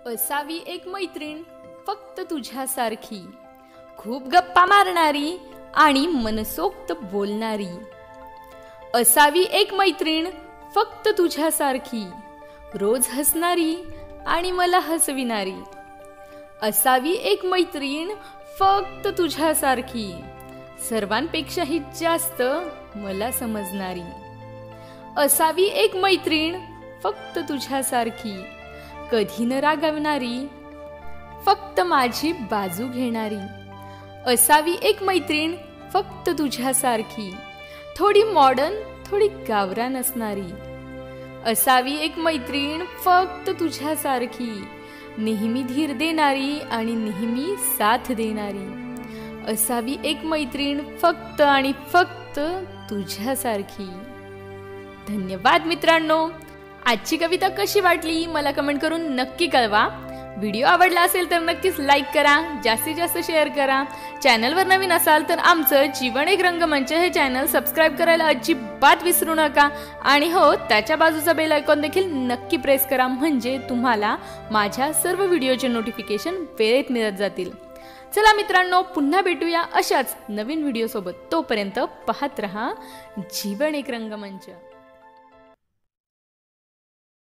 असावी एक मैत्रीण फक्त तुझ्यासारखी, खूप गप्पा मारणारी आणि मनसोक्त बोलणारी। असावी एक मैत्रीण फक्त तुझ्यासारखी, रोज हसणारी आणि मला हसविणारी। असावी एक मैत्रीण फक्त तुझ्यासारखी, सर्वांपेक्षाही जास्त मला समजणारी। असावी एक मैत्रीण फक्त तुझ्यासारखी, कधी न रागवणारी, फक्त माझी बाजू घेणारी। असावी एक मैत्रीण फक्त तुझ्यासारखी, थोडी मॉडर्न थोडी गावरान असणारी। असावी एक मैत्रीण फक्त तुझ्यासारखी, नेहमी धीर देणारी आणि नेहमी साथ देणारी। असावी एक मैत्रीण फक्त आणि फक्त तुझ्यासारखी। धन्यवाद मित्रांनो। आजची कविता कशी वाटली मला कमेंट करून नक्की कळवा। व्हिडिओ आवडला असेल तर नक्कीच लाईक करा, जास्तीत जास्त शेअर करा। चॅनलवर नवीन असाल तर आमचं जीवन एक रंगमंच हे चॅनल सबस्क्राइब करायला अजिबात विसरू नका। आणि हो, त्याच्या बाजूचा बेल आयकॉन देखील नक्की प्रेस करा, म्हणजे तुम्हाला माझ्या सर्व व्हिडिओचे नोटिफिकेशन वेळेत मिळत जातील। चला मित्रांनो, पुन्हा भेटूया अशाच नवीन व्हिडिओ सोबत। तोपर्यंत पाहत रहा जीवन एक रंगमंच।